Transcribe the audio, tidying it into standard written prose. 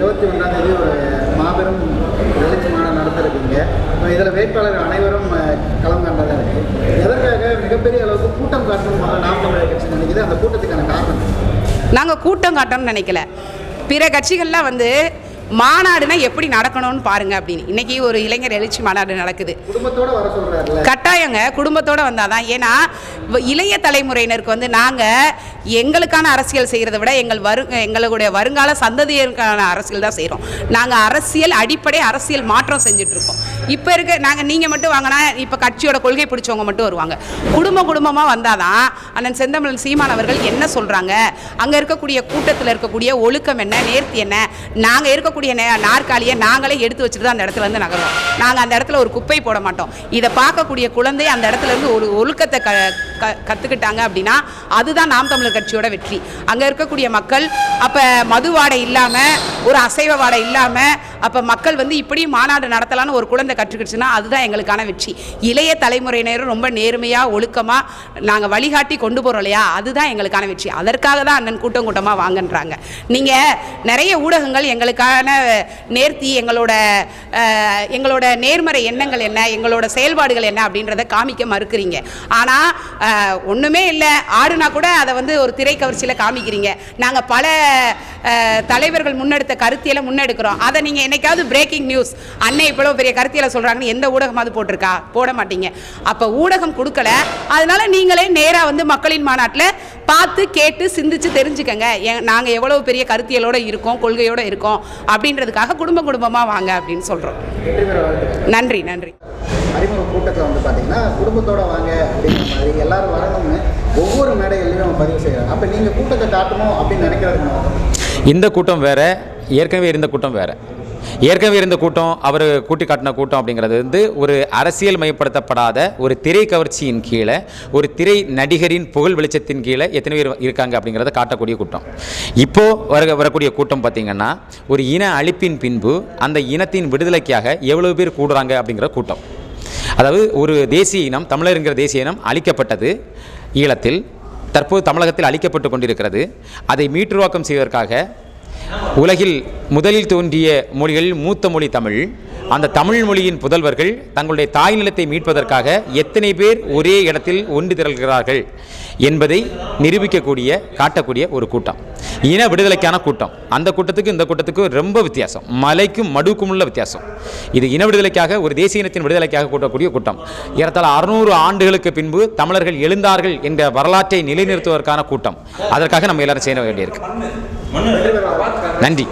21ஆம் தேதி ஒரு மாபெரும் எழுச்சி மாநாடு நடத்திருக்கீங்க. இதில் வேட்பாளர் அனைவரும் களம் கண்டதாக இருக்குது. எதற்காக மிகப்பெரிய அளவுக்கு கூட்டம் காட்டணும் நாம் தமிழர் கட்சி நினைக்குது? அந்த கூட்டத்துக்கான காரணம் நாங்கள் கூட்டம் காட்டணும்னு நினைக்கல. பிற கட்சிகள்லாம் மாநாடுனா எப்படி நடக்கணும்னு பாருங்க அப்படின்னு. இன்னைக்கு ஒரு இளைஞர் எழுச்சி மாநாடு நடக்குது. குடும்பத்தோட வர சொல்றாருல. கட்டாயங்க குடும்பத்தோட வந்தாதான். ஏன்னா இளைய தலைமுறையினருக்கு நாங்கள் எங்களுக்கான அரசியல் செய்கிறத விட எங்களுடைய வருங்கால சந்ததியருக்கான அரசியல் தான் செய்கிறோம். நாங்கள் அரசியல் அடிப்படை அரசியல் மாற்றம் செஞ்சுட்ருக்கோம். இப்போ நீங்கள் மட்டும் வாங்கினா இப்போ கட்சியோட கொள்கை பிடிச்சவங்க மட்டும் வருவாங்க. குடும்பமாக வந்தால் தான் அண்ணன் செந்தமிழன் சீமான் அவர்கள் என்ன சொல்கிறாங்க, அங்கே இருக்கக்கூடிய கூட்டத்தில் இருக்கக்கூடிய ஒழுக்கம் என்ன, நேர்த்தி என்ன, நாங்கள் இருக்கக்கூடிய நாற்காலியை நாங்களே எடுத்து வச்சுட்டு தான் அந்த இடத்துல இருந்து நகருவோம். நாங்கள் அந்த இடத்துல ஒரு குப்பை போட மாட்டோம். இதை பார்க்கக்கூடிய குழந்தை அந்த இடத்துல இருந்து ஒரு ஒழுக்கத்தை கற்றுக்கிட்டாங்க அப்படின்னா அதுதான் நாம் தமிழர் கட்சியோட வெற்றி. அங்கே இருக்கக்கூடிய மக்கள் அப்போ மது வாடை இல்லாமல், ஒரு அசைவ வாடை இல்லாமல், அப்போ மக்கள் இப்படி மாநாடு நடத்தலான்னு ஒரு குழந்தை கற்றுக்கிடுச்சுன்னா அதுதான் எங்களுக்கான வெற்றி. இளைய தலைமுறையினரும் ரொம்ப நேர்மையாக ஒழுக்கமாக நாங்கள் வழிகாட்டி கொண்டு போகிறோம் இல்லையா, அதுதான் எங்களுக்கான வெற்றி. அதற்காக தான் அண்ணன் கூட்டமாக வாங்கன்றாங்க. நீங்கள் நிறைய ஊடகங்கள் எங்களுக்கான நேர்த்தி, எங்களோட நேர்மறை எண்ணங்கள் என்ன, எங்களோட செயல்பாடுகள் என்ன அப்படின்றத காமிக்க மறுக்கிறீங்க. ஆனால் ஒன்றுமே இல்லை, ஆடுனா கூட அதை ஒரு திரை கவர்ச்சியில் காமிக்கிறீங்க. நாங்கள் பல தலைவர்கள் முன்னெடுத்த கருத்தியலை முன்னெடுக்கிறோம். அதை நீங்கள் என்னைக்காவது பிரேக்கிங் நியூஸ் அன்னை இவ்வளோ பெரிய கருத்தியலை சொல்கிறாங்கன்னு எந்த ஊடகமாவது போட்டிருக்கா? போட மாட்டீங்க. அப்போ ஊடகம் கொடுக்கல, அதனால நீங்களே நேராக மக்களின் மாநாட்டில் பார்த்து கேட்டு சிந்திச்சு தெரிஞ்சுக்கங்க நாங்கள் எவ்வளோ பெரிய கருத்தியலோடு இருக்கோம், கொள்கையோடு இருக்கோம் அப்படின்றதுக்காக குடும்பமாக வாங்க அப்படின்னு சொல்கிறோம். நன்றி. அறிமுக கூட்டத்தில் பார்த்தீங்கன்னா குடும்பத்தோடு வாங்க அப்படிங்கிற மாதிரி எல்லாரும் வரணும்னு ஒவ்வொரு மேடைகள்லையும் நம்ம பதிவு செய்கிறாங்க. அப்போ நீங்கள் கூட்டத்தை காட்டணும் அப்படின்னு நினைக்கிறது இந்த கூட்டம் வேறு, ஏற்கனவே இருந்த கூட்டம் வேறு. ஏற்கனவே இருந்த கூட்டம், அவர் கூட்டி காட்டின கூட்டம் அப்படிங்கிறது ஒரு அரசியல் மயப்படுத்தப்படாத ஒரு திரை கவர்ச்சியின் கீழே, ஒரு திரை நடிகரின் புகழ் வெளிச்சத்தின் கீழே எத்தனை பேர் இருக்காங்க அப்படிங்கிறத காட்டக்கூடிய கூட்டம். இப்போது வரக்கூடிய கூட்டம் பார்த்திங்கன்னா ஒரு இன அழிப்பின் பின்பு அந்த இனத்தின் விடுதலைக்காக எவ்வளோ பேர் கூடுறாங்க அப்படிங்கிற கூட்டம். அதாவது ஒரு தேசிய இனம், தமிழருங்கிற தேசிய இனம் அழிக்கப்பட்டது ஈழத்தில், தற்போது தமிழகத்தில் அழிக்கப்பட்டு கொண்டிருக்கிறது. அதை மீட்டுருவாக்கம் செய்வதற்காக உலகில் முதலில் தோன்றிய மொழிகளில் மூத்த மொழி தமிழ். அந்த தமிழ் மொழியின் புதல்வர்கள் தங்களுடைய தாய் நிலத்தை மீட்பதற்காக எத்தனை பேர் ஒரே இடத்தில் ஒன்று திரள்கிறார்கள் என்பதை நிரூபிக்கக்கூடிய, காட்டக்கூடிய ஒரு கூட்டம், இன விடுதலைக்கான கூட்டம். அந்த கூட்டத்துக்கு இந்த கூட்டத்துக்கு ரொம்ப வித்தியாசம், மலைக்கும் மடுவுக்கும் உள்ள வித்தியாசம். இது இன விடுதலைக்காக, ஒரு தேசிய இனத்தின் விடுதலைக்காக கூட்டக்கூடிய கூட்டம். ஏறத்தாழ 600 ஆண்டுகளுக்கு பின்பு தமிழர்கள் எழுந்தார்கள் என்ற வரலாற்றை நிலைநிறுத்துவதற்கான கூட்டம். அதற்காக நம்ம எல்லாரும் செய்ய வேண்டியிருக்கு. நன்றி.